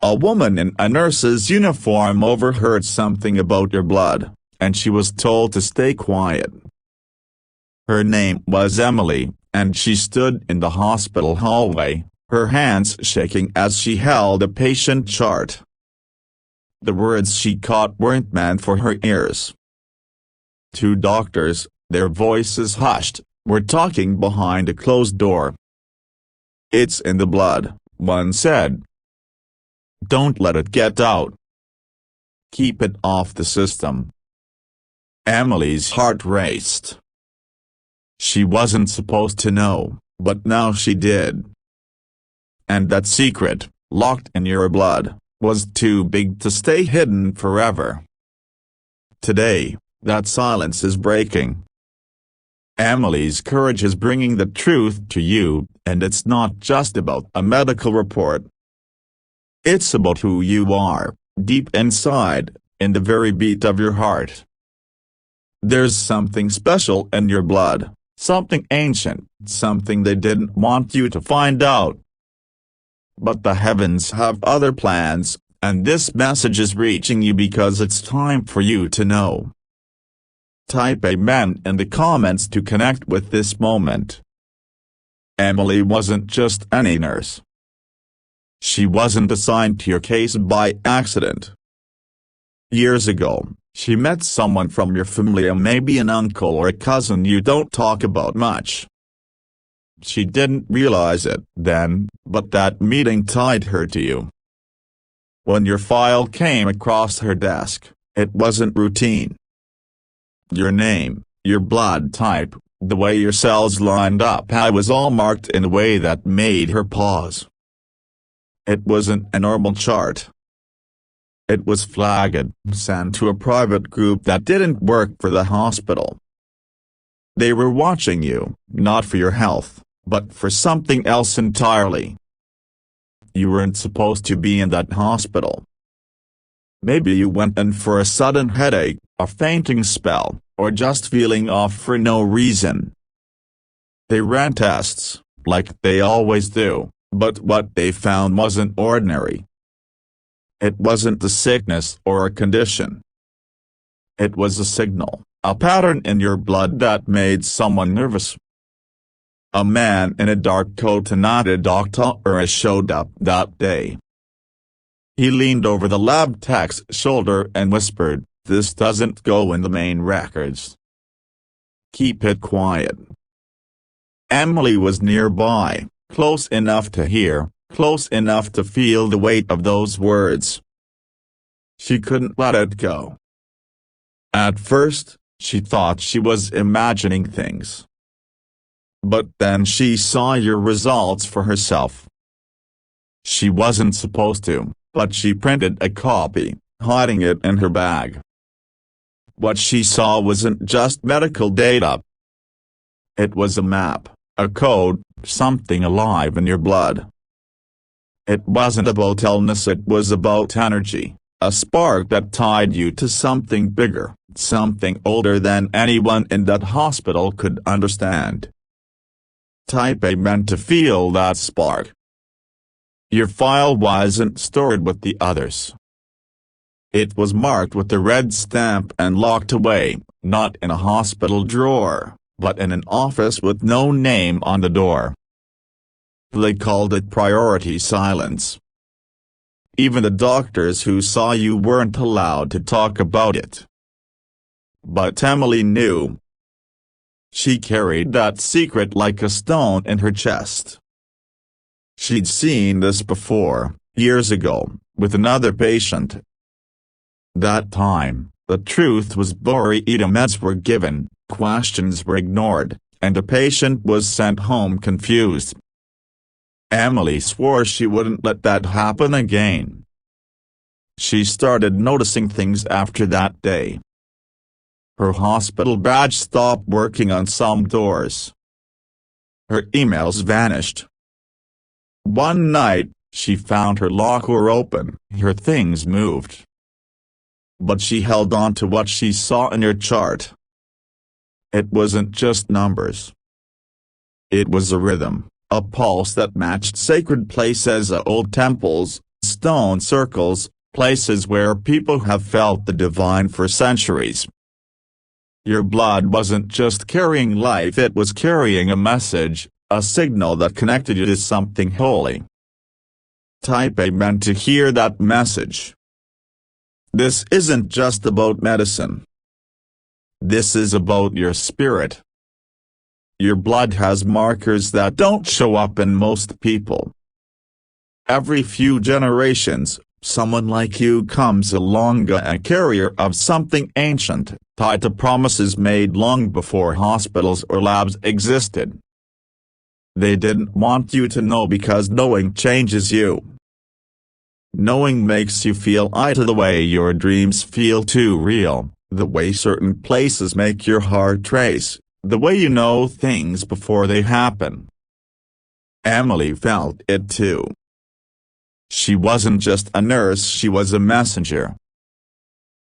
A woman in a nurse's uniform overheard something about your blood, and she was told to stay quiet. Her name was Emily, and she stood in the hospital hallway, her hands shaking as she held a patient chart. The words she caught weren't meant for her ears. Two doctors, their voices hushed, were talking behind a closed door. "It's in the blood," one said. "Don't let it get out. Keep it off the system." Emily's heart raced. She wasn't supposed to know, but now she did. And that secret, locked in your blood, was too big to stay hidden forever. Today, that silence is breaking. Emily's courage is bringing the truth to you, and it's not just about a medical report. It's about who you are, deep inside, in the very beat of your heart. There's something special in your blood, something ancient, something they didn't want you to find out. But the heavens have other plans, and this message is reaching you because it's time for you to know. Type Amen in the comments to connect with this moment. Emily wasn't just any nurse. She wasn't assigned to your case by accident. Years ago, she met someone from your family, maybe an uncle or a cousin you don't talk about much. She didn't realize it then, but that meeting tied her to you. When your file came across her desk, it wasn't routine. Your name, your blood type, the way your cells lined up, it was all marked in a way that made her pause. It wasn't a normal chart. It was flagged, sent to a private group that didn't work for the hospital. They were watching you, not for your health, but for something else entirely. You weren't supposed to be in that hospital. Maybe you went in for a sudden headache, a fainting spell, or just feeling off for no reason. They ran tests, like they always do, but what they found wasn't ordinary. It wasn't a sickness or a condition. It was a signal, a pattern in your blood that made someone nervous. A man in a dark coat and not a doctor showed up that day. He leaned over the lab tech's shoulder and whispered, "This doesn't go in the main records. Keep it quiet." Emily was nearby, close enough to hear, close enough to feel the weight of those words. She couldn't let it go. At first, she thought she was imagining things. But then she saw your results for herself. She wasn't supposed to, but she printed a copy, hiding it in her bag. What she saw wasn't just medical data. It was a map, a code, something alive in your blood. It wasn't about illness, it was about energy, a spark that tied you to something bigger, something older than anyone in that hospital could understand. Type Amen to feel that spark. Your file wasn't stored with the others. It was marked with a red stamp and locked away, not in a hospital drawer, but in an office with no name on the door. They called it priority silence. Even the doctors who saw you weren't allowed to talk about it. But Emily knew. She carried that secret like a stone in her chest. She'd seen this before, years ago, with another patient. That time, the truth was buried, meds were given, questions were ignored, and the patient was sent home confused. Emily swore she wouldn't let that happen again. She started noticing things after that day. Her hospital badge stopped working on some doors. Her emails vanished. One night, she found her locker open, her things moved. But she held on to what she saw in her chart. It wasn't just numbers. It was a rhythm, a pulse that matched sacred places, old temples, stone circles, places where people have felt the divine for centuries. Your blood wasn't just carrying life, it was carrying a message, a signal that connected you to something holy. Type Amen to hear that message. This isn't just about medicine. This is about your spirit. Your blood has markers that don't show up in most people. Every few generations, someone like you comes along, a carrier of something ancient, tied to promises made long before hospitals or labs existed. They didn't want you to know because knowing changes you. Knowing makes you feel either the way your dreams feel too real, the way certain places make your heart race, the way you know things before they happen. Emily felt it too. She wasn't just a nurse, she was a messenger.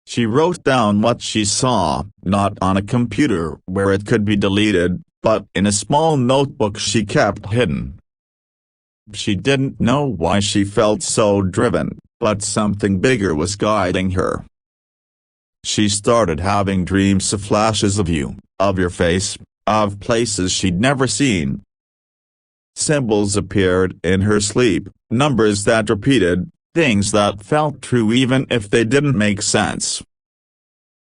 She wrote down what she saw, not on a computer where it could be deleted, but in a small notebook she kept hidden. She didn't know why she felt so driven, but something bigger was guiding her. She started having dreams of flashes of you, of your face, of places she'd never seen. Symbols appeared in her sleep, numbers that repeated, things that felt true even if they didn't make sense.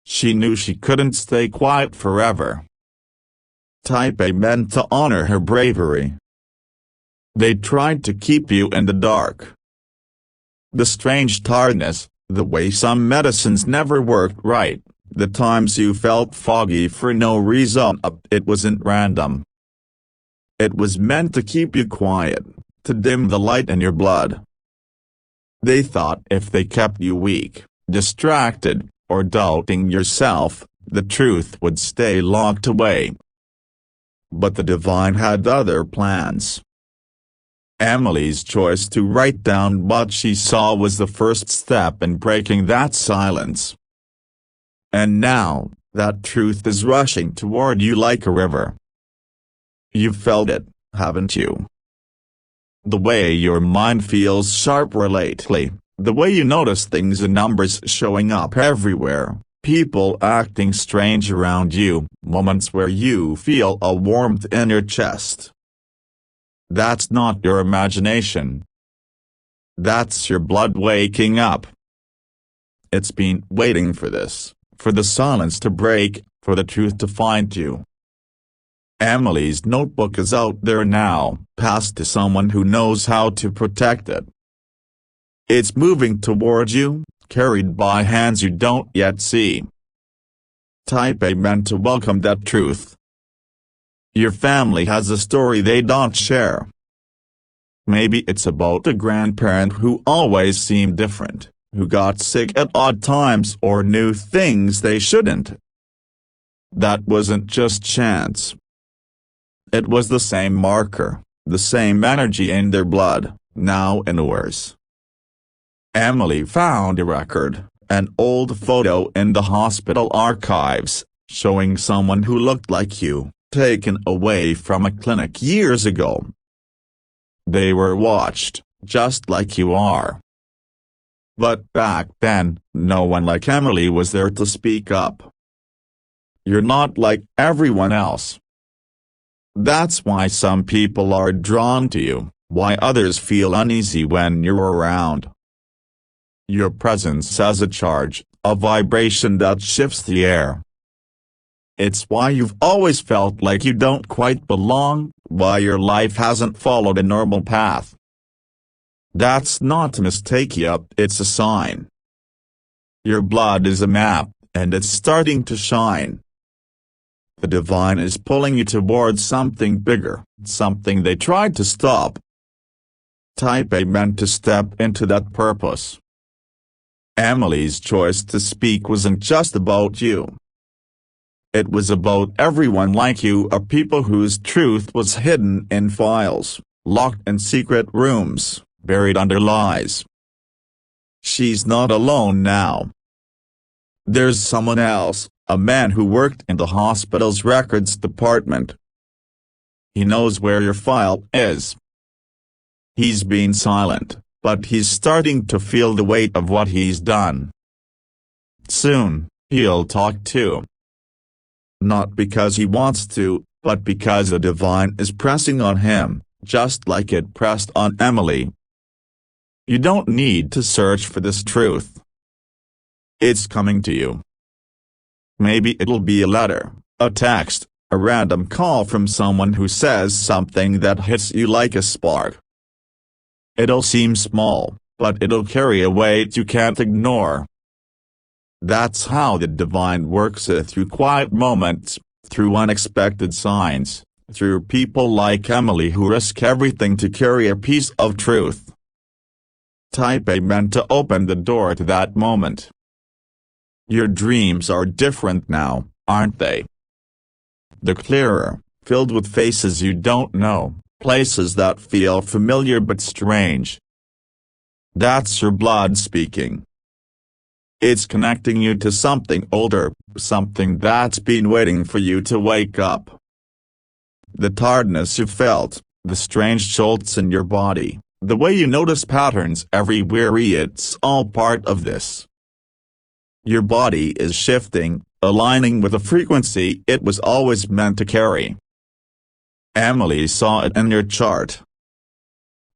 She knew she couldn't stay quiet forever. Type Amen to honor her bravery. They tried to keep you in the dark. The strange tiredness, the way some medicines never worked right, the times you felt foggy for no reason, it wasn't random. It was meant to keep you quiet, to dim the light in your blood. They thought if they kept you weak, distracted, or doubting yourself, the truth would stay locked away. But the divine had other plans. Emily's choice to write down what she saw was the first step in breaking that silence. And now, that truth is rushing toward you like a river. You've felt it, haven't you? The way your mind feels sharper lately, the way you notice things in numbers showing up everywhere, people acting strange around you, moments where you feel a warmth in your chest. That's not your imagination. That's your blood waking up. It's been waiting for this, for the silence to break, for the truth to find you. Emily's notebook is out there now, passed to someone who knows how to protect it. It's moving toward you, carried by hands you don't yet see. Type Amen to welcome that truth. Your family has a story they don't share. Maybe it's about a grandparent who always seemed different, who got sick at odd times or knew things they shouldn't. That wasn't just chance. It was the same marker, the same energy in their blood, now in yours. Emily found a record, an old photo in the hospital archives, showing someone who looked like you, taken away from a clinic years ago. They were watched, just like you are. But back then, no one like Emily was there to speak up. You're not like everyone else. That's why some people are drawn to you, why others feel uneasy when you're around. Your presence has a charge, a vibration that shifts the air. It's why you've always felt like you don't quite belong, why your life hasn't followed a normal path. That's not to mistake you, it's a sign. Your blood is a map, and it's starting to shine. The divine is pulling you towards something bigger, something they tried to stop. Type Amen to step into that purpose. Emily's choice to speak wasn't just about you. It was about everyone like you, a people whose truth was hidden in files, locked in secret rooms, buried under lies. She's not alone now. There's someone else, a man who worked in the hospital's records department. He knows where your file is. He's been silent, but he's starting to feel the weight of what he's done. Soon, he'll talk too. Not because he wants to, but because the divine is pressing on him, just like it pressed on Emily. You don't need to search for this truth. It's coming to you. Maybe it'll be a letter, a text, a random call from someone who says something that hits you like a spark. It'll seem small, but it'll carry a weight you can't ignore. That's how the divine works, through quiet moments, through unexpected signs, through people like Emily who risk everything to carry a piece of truth. Type Amen to open the door to that moment. Your dreams are different now, aren't they? They're clearer, filled with faces you don't know, places that feel familiar but strange. That's your blood speaking. It's connecting you to something older, something that's been waiting for you to wake up. The tiredness you felt, the strange jolts in your body, the way you notice patterns everywhere, it's all part of this. Your body is shifting, aligning with a frequency it was always meant to carry. Emily saw it in your chart.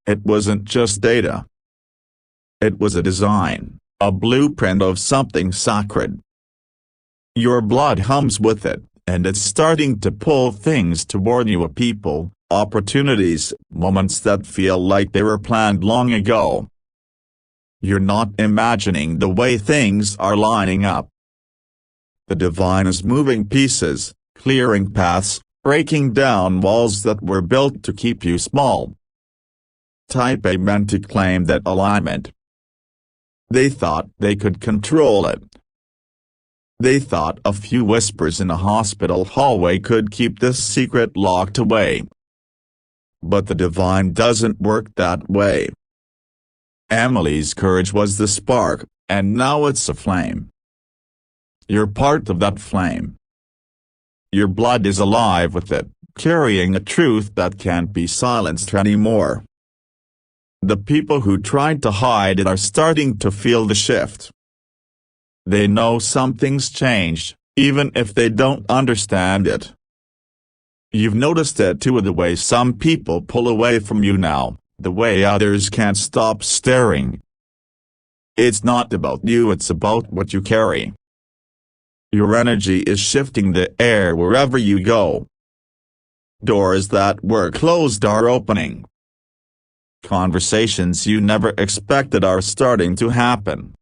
It wasn't just data. It was a design, a blueprint of something sacred. Your blood hums with it, and it's starting to pull things toward you, people, opportunities, moments that feel like they were planned long ago. You're not imagining the way things are lining up. The divine is moving pieces, clearing paths, breaking down walls that were built to keep you small. Type Amen to claim that alignment. They thought they could control it. They thought a few whispers in a hospital hallway could keep this secret locked away. But the divine doesn't work that way. Emily's courage was the spark, and now it's a flame. You're part of that flame. Your blood is alive with it, carrying a truth that can't be silenced anymore. The people who tried to hide it are starting to feel the shift. They know something's changed, even if they don't understand it. You've noticed it too, the way some people pull away from you now, the way others can't stop staring. It's not about you, it's about what you carry. Your energy is shifting the air wherever you go. Doors that were closed are opening. Conversations you never expected are starting to happen.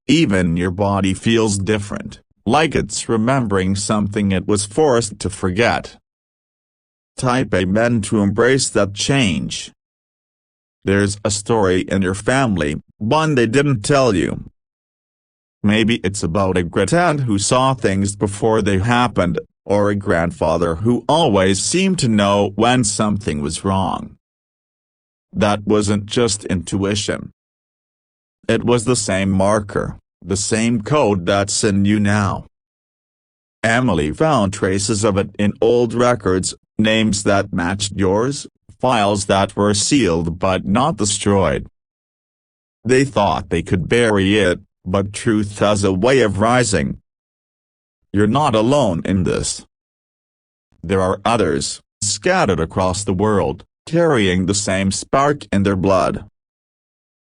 Even your body feels different, like it's remembering something it was forced to forget. Type Amen to embrace that change. There's a story in your family, one they didn't tell you. Maybe it's about a great aunt who saw things before they happened, or a grandfather who always seemed to know when something was wrong. That wasn't just intuition. It was the same marker, the same code that's in you now. Emily found traces of it in old records, names that matched yours, files that were sealed but not destroyed. They thought they could bury it, but truth has a way of rising. You're not alone in this. There are others, scattered across the world, carrying the same spark in their blood.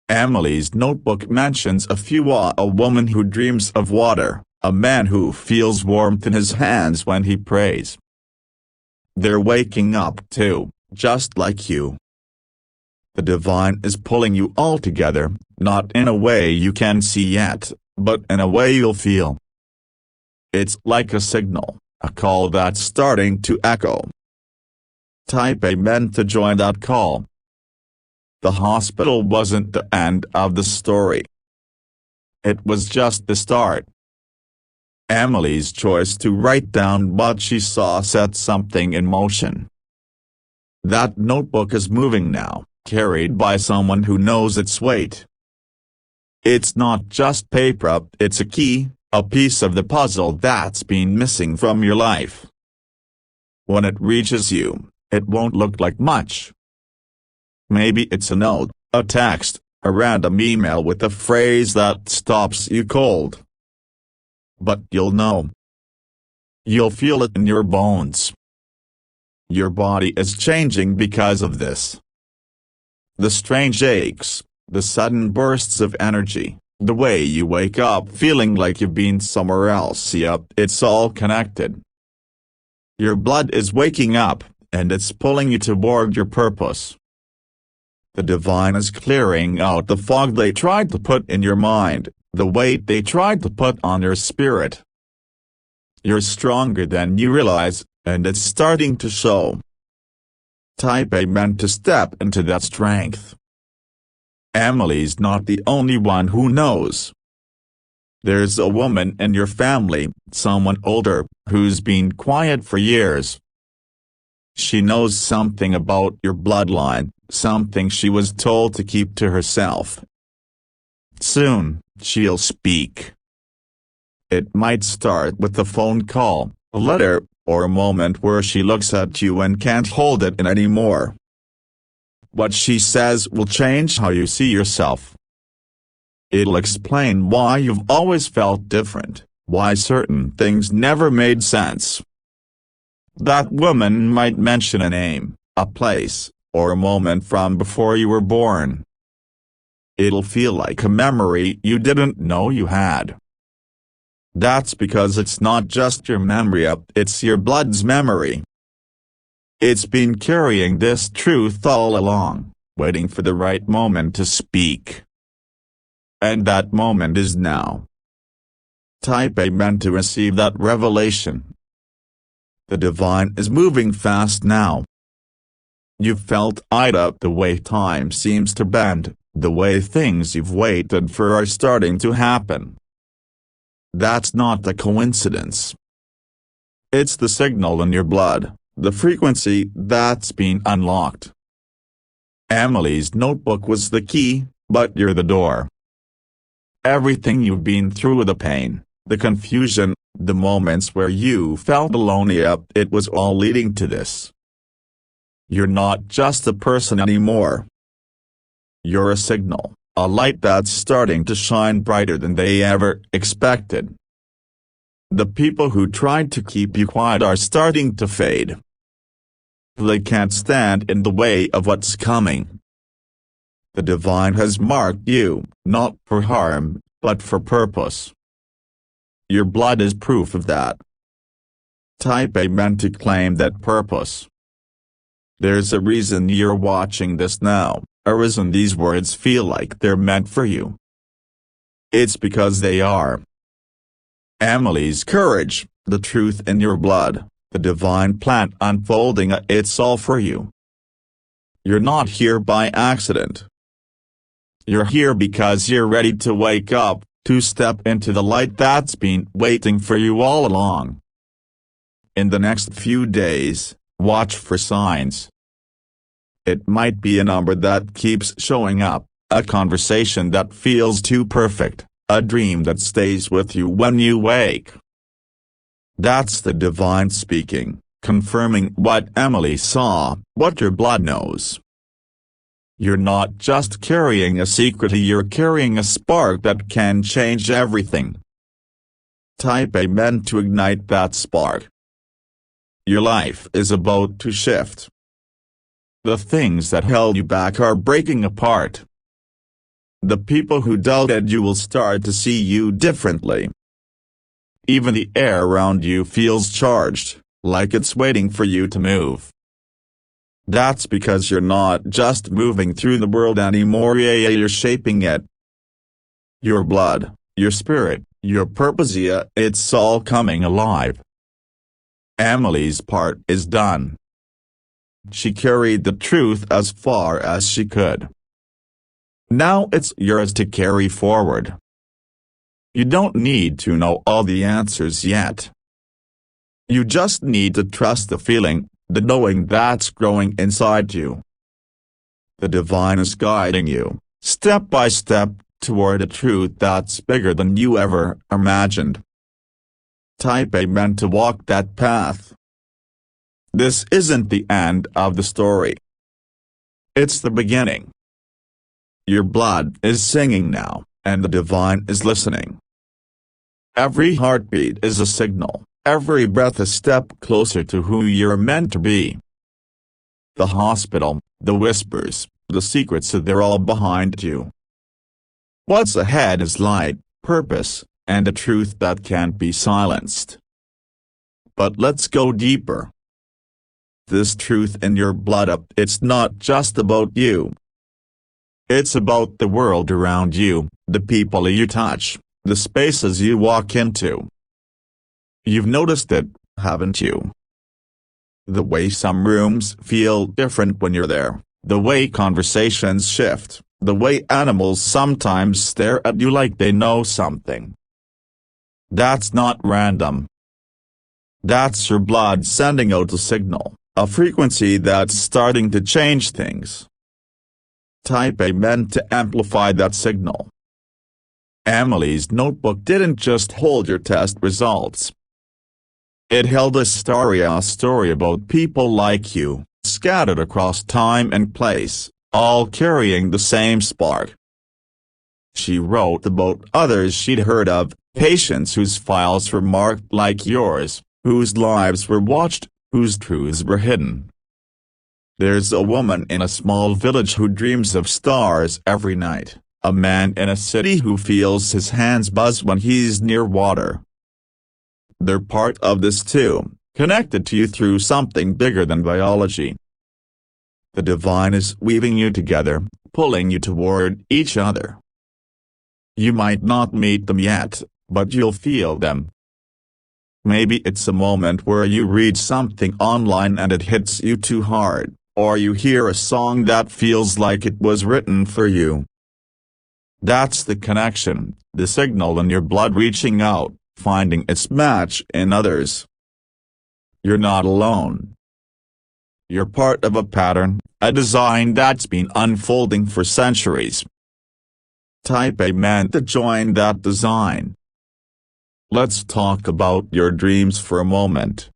Emily's notebook mentions a woman who dreams of water, a man who feels warmth in his hands when he prays. They're waking up too, just like you. The divine is pulling you all together, not in a way you can see yet, but in a way you'll feel. It's like a signal, a call that's starting to echo. Type Amen to join that call. The hospital wasn't the end of the story. It was just the start. Emily's choice to write down what she saw set something in motion. That notebook is moving now, carried by someone who knows its weight. It's not just paper, it's a key, a piece of the puzzle that's been missing from your life. When it reaches you, it won't look like much. Maybe it's a note, a text, a random email with a phrase that stops you cold. But you'll know. You'll feel it in your bones. Your body is changing because of this. The strange aches, the sudden bursts of energy, the way you wake up feeling like you've been somewhere else. Yup, it's all connected. Your blood is waking up, and it's pulling you toward your purpose. The divine is clearing out the fog they tried to put in your mind, the weight they tried to put on your spirit. You're stronger than you realize, and it's starting to show. Type Amen to step into that strength. Emily's not the only one who knows. There's a woman in your family, someone older, who's been quiet for years. She knows something about your bloodline, something she was told to keep to herself. Soon, she'll speak. It might start with a phone call, a letter, or a moment where she looks at you and can't hold it in anymore. What she says will change how you see yourself. It'll explain why you've always felt different, why certain things never made sense. That woman might mention a name, a place, or a moment from before you were born. It'll feel like a memory you didn't know you had. That's because it's not just your memory, it's your blood's memory. It's been carrying this truth all along, waiting for the right moment to speak. And that moment is now. Type Amen to receive that revelation. The divine is moving fast now. You've felt eyed up the way time seems to bend, the way things you've waited for are starting to happen. That's not a coincidence. It's the signal in your blood, the frequency that's been unlocked. Emily's notebook was the key, but you're the door. Everything you've been through, the pain, the confusion, the moments where you felt alone, it was all leading to this. You're not just a person anymore. You're a signal, a light that's starting to shine brighter than they ever expected. The people who tried to keep you quiet are starting to fade. They can't stand in the way of what's coming. The divine has marked you, not for harm, but for purpose. Your blood is proof of that. Type Amen to claim that purpose. There's a reason you're watching this now, a reason these words feel like they're meant for you. It's because they are. Emily's courage, the truth in your blood, the divine plan unfolding, it's all for you. You're not here by accident. You're here because you're ready to wake up, to step into the light that's been waiting for you all along. In the next few days, watch for signs. It might be a number that keeps showing up, a conversation that feels too perfect, a dream that stays with you when you wake. That's the divine speaking, confirming what Emily saw, what your blood knows. You're not just carrying a secret, you're carrying a spark that can change everything. Type Amen to ignite that spark. Your life is about to shift. The things that held you back are breaking apart. The people who doubted you will start to see you differently. Even the air around you feels charged, like it's waiting for you to move. That's because you're not just moving through the world anymore, you're shaping it. Your blood, your spirit, your purpose, it's all coming alive. Emily's part is done. She carried the truth as far as she could. Now it's yours to carry forward. You don't need to know all the answers yet. You just need to trust the feeling, the knowing that's growing inside you. The divine is guiding you, step by step, toward a truth that's bigger than you ever imagined. Type Amen to walk that path. This isn't the end of the story. It's the beginning. Your blood is singing now, and the divine is listening. Every heartbeat is a signal, every breath a step closer to who you're meant to be. The hospital, the whispers, the secrets, they're all behind you. What's ahead is light, purpose, and a truth that can't be silenced. But let's go deeper. This truth in your blood, it's not just about you. It's about the world around you, the people you touch, the spaces you walk into. You've noticed it, haven't you? The way some rooms feel different when you're there, the way conversations shift, the way animals sometimes stare at you like they know something. That's not random. That's your blood sending out a signal, a frequency that's starting to change things. Type Amen to amplify that signal. Emily's notebook didn't just hold your test results. It held a story about people like you, scattered across time and place, all carrying the same spark. She wrote about others she'd heard of, patients whose files were marked like yours, whose lives were watched, whose truths were hidden. There's a woman in a small village who dreams of stars every night, a man in a city who feels his hands buzz when he's near water. They're part of this too, connected to you through something bigger than biology. The divine is weaving you together, pulling you toward each other. You might not meet them yet, but you'll feel them. Maybe it's a moment where you read something online and it hits you too hard, or you hear a song that feels like it was written for you. That's the connection, the signal in your blood reaching out, finding its match in others. You're not alone. You're part of a pattern, a design that's been unfolding for centuries. Type Amen to join that design. Let's talk about your dreams for a moment.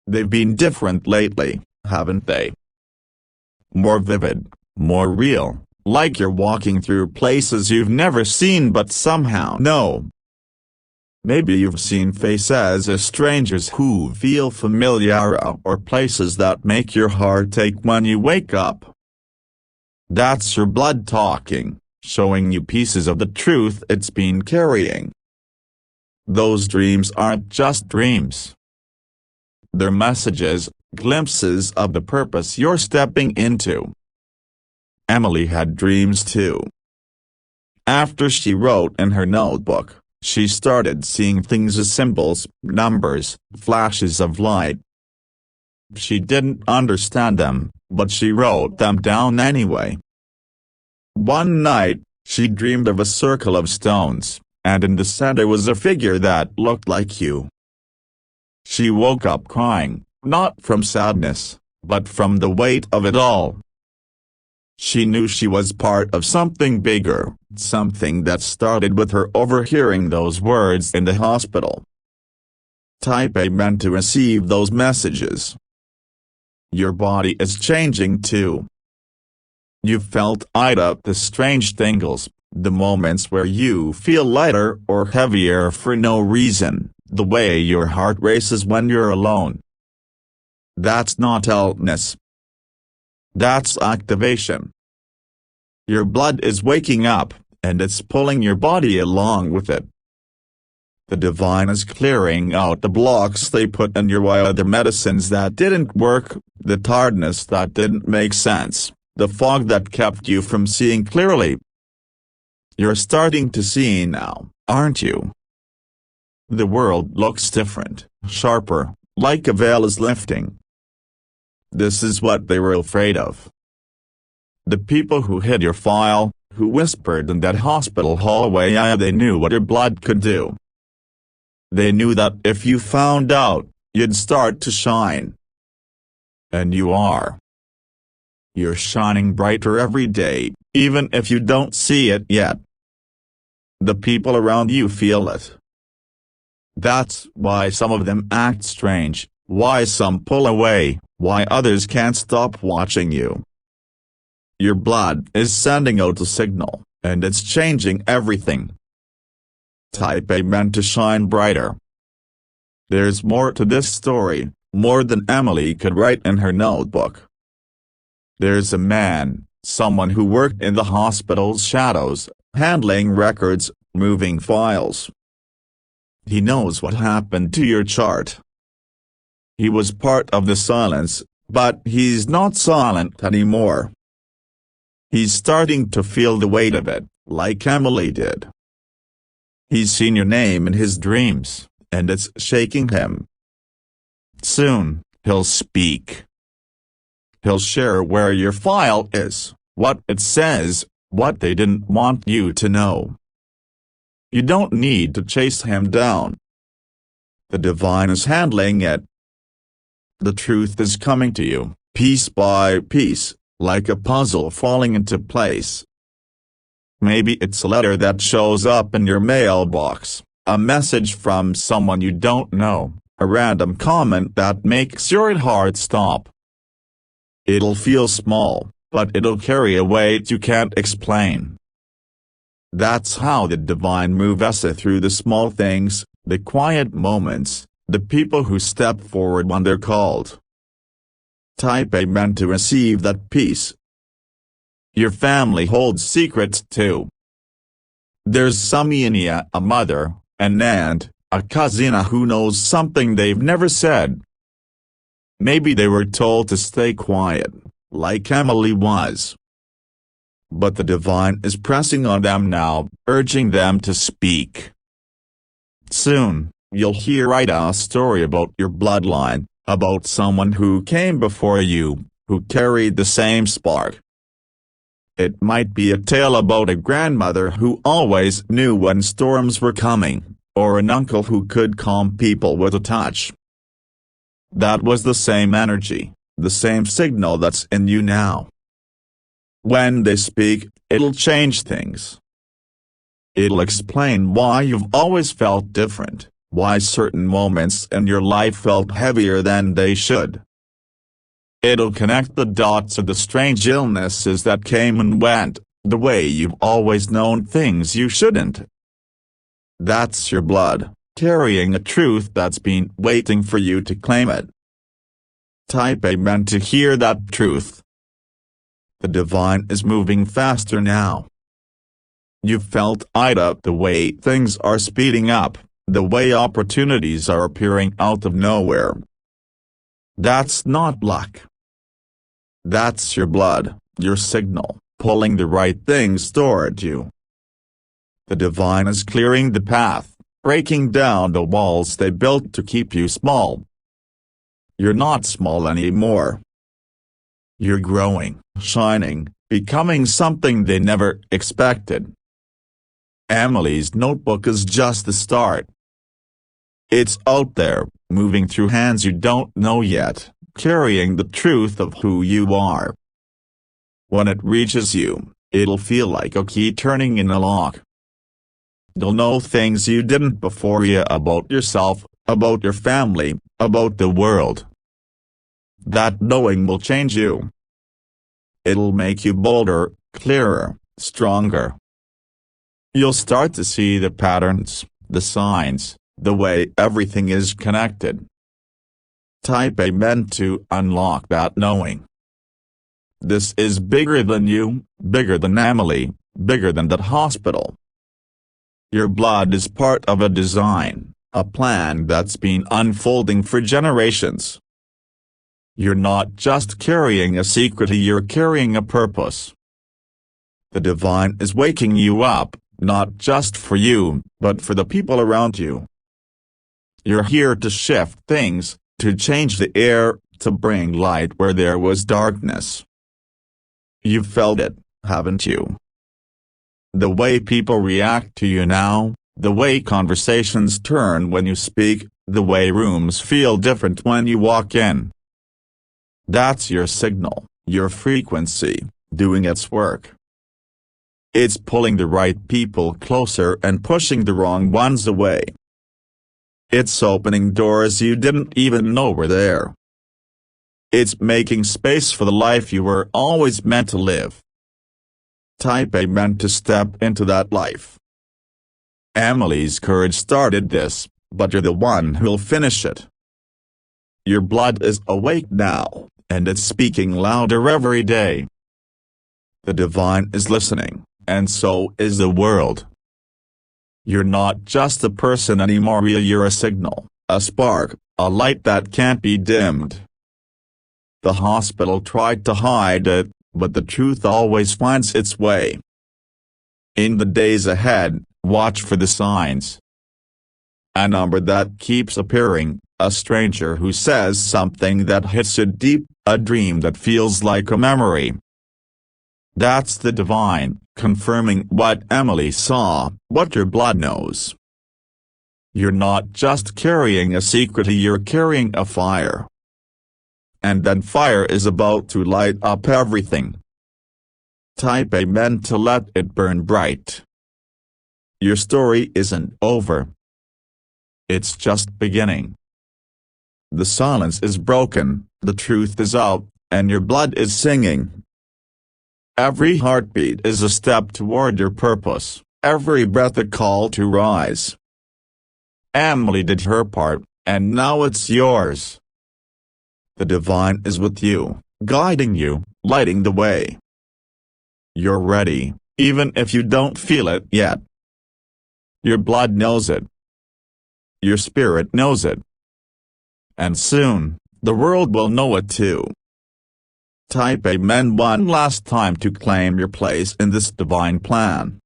They've been different lately, haven't they? More vivid, more real, like you're walking through places you've never seen but somehow know. Maybe you've seen faces as strangers who feel familiar, or places that make your heart ache when you wake up. That's your blood talking, showing you pieces of the truth it's been carrying. Those dreams aren't just dreams. They're messages, glimpses of the purpose you're stepping into. Emily had dreams too. After she wrote in her notebook, she started seeing things as symbols, numbers, flashes of light. She didn't understand them, but she wrote them down anyway. One night, she dreamed of a circle of stones, and in the center was a figure that looked like you. She woke up crying, not from sadness, but from the weight of it all. She knew she was part of something bigger, something that started with her overhearing those words in the hospital. Type Amen to receive those messages. Your body is changing too. You've felt the strange tingles, the moments where you feel lighter or heavier for no reason, the way your heart races when you're alone. That's not illness. That's activation. Your blood is waking up, and it's pulling your body along with it. The divine is clearing out the blocks they put in your way, the medicines that didn't work, the tiredness that didn't make sense, the fog that kept you from seeing clearly. You're starting to see now, aren't you? The world looks different, sharper, like a veil is lifting. This is what they were afraid of. The people who hid your file, who whispered in that hospital hallway, they knew what your blood could do. They knew that if you found out, you'd start to shine. And you are. You're shining brighter every day, even if you don't see it yet. The people around you feel it. That's why some of them act strange, why some pull away, why others can't stop watching you. your blood is sending out a signal, and it's changing everything. Type Amen to shine brighter. There's more to this story, more than Emily could write in her notebook. There's a man, someone who worked in the hospital's shadows, handling records, moving files. He knows what happened to your chart. He was part of the silence, but he's not silent anymore. He's starting to feel the weight of it, like Emily did. He's seen your name in his dreams, and it's shaking him. Soon, he'll speak. He'll share where your file is, what it says, what they didn't want you to know. You don't need to chase him down. The divine is handling it. The truth is coming to you, piece by piece, like a puzzle falling into place. Maybe it's a letter that shows up in your mailbox, a message from someone you don't know, a random comment that makes your heart stop. It'll feel small, but it'll carry a weight you can't explain. That's how the divine moves us through the small things, the quiet moments, the people who step forward when they're called. Type Amen to receive that peace. Your family holds secrets too. There's Samina, a mother, an aunt, a cousin who knows something they've never said. Maybe they were told to stay quiet, like Emily was. But the divine is pressing on them now, urging them to speak. Soon, you'll hear a story about your bloodline, about someone who came before you, who carried the same spark. It might be a tale about a grandmother who always knew when storms were coming, or an uncle who could calm people with a touch. That was the same energy, the same signal that's in you now. When they speak, it'll change things. It'll explain why you've always felt different, why certain moments in your life felt heavier than they should. It'll connect the dots of the strange illnesses that came and went, the way you've always known things you shouldn't. That's your blood, carrying a truth that's been waiting for you to claim it. Type Amen to hear that truth. The divine is moving faster now. You've felt it, the way things are speeding up, the way opportunities are appearing out of nowhere. That's not luck. That's your blood, your signal, pulling the right things toward you. The divine is clearing the path, breaking down the walls they built to keep you small. You're not small anymore. You're growing, shining, becoming something they never expected. Emily's notebook is just the start. It's out there, moving through hands you don't know yet, carrying the truth of who you are. When it reaches you, it'll feel like a key turning in a lock. You'll know things you didn't before about yourself, about your family, about the world. That knowing will change you. It'll make you bolder, clearer, stronger. You'll start to see the patterns, the signs, the way everything is connected. Type Amen to unlock that knowing. This is bigger than you, bigger than Emily, bigger than that hospital. Your blood is part of a design, a plan that's been unfolding for generations. You're not just carrying a secret, you're carrying a purpose. The divine is waking you up, not just for you, but for the people around you. You're here to shift things, to change the air, to bring light where there was darkness. You've felt it, haven't you? The way people react to you now, the way conversations turn when you speak, the way rooms feel different when you walk in. That's your signal, your frequency, doing its work. It's pulling the right people closer and pushing the wrong ones away. It's opening doors you didn't even know were there. It's making space for the life you were always meant to live. Type A meant to step into that life. Emily's courage started this, but you're the one who'll finish it. Your blood is awake now, and it's speaking louder every day. The divine is listening, and so is the world. You're not just a person anymore, you're a signal, a spark, a light that can't be dimmed. The hospital tried to hide it, but the truth always finds its way. In the days ahead, watch for the signs. A number that keeps appearing, a stranger who says something that hits you deep, a dream that feels like a memory. That's the divine, confirming what Emily saw, what your blood knows. You're not just carrying a secret, you're carrying a fire. And that fire is about to light up everything. Type A meant to let it burn bright. Your story isn't over. It's just beginning. The silence is broken, the truth is out, and your blood is singing. Every heartbeat is a step toward your purpose, every breath a call to rise. Emily did her part, and now it's yours. The divine is with you, guiding you, lighting the way. You're ready, even if you don't feel it yet. Your blood knows it. Your spirit knows it. And soon, the world will know it too. Type Amen one last time to claim your place in this divine plan.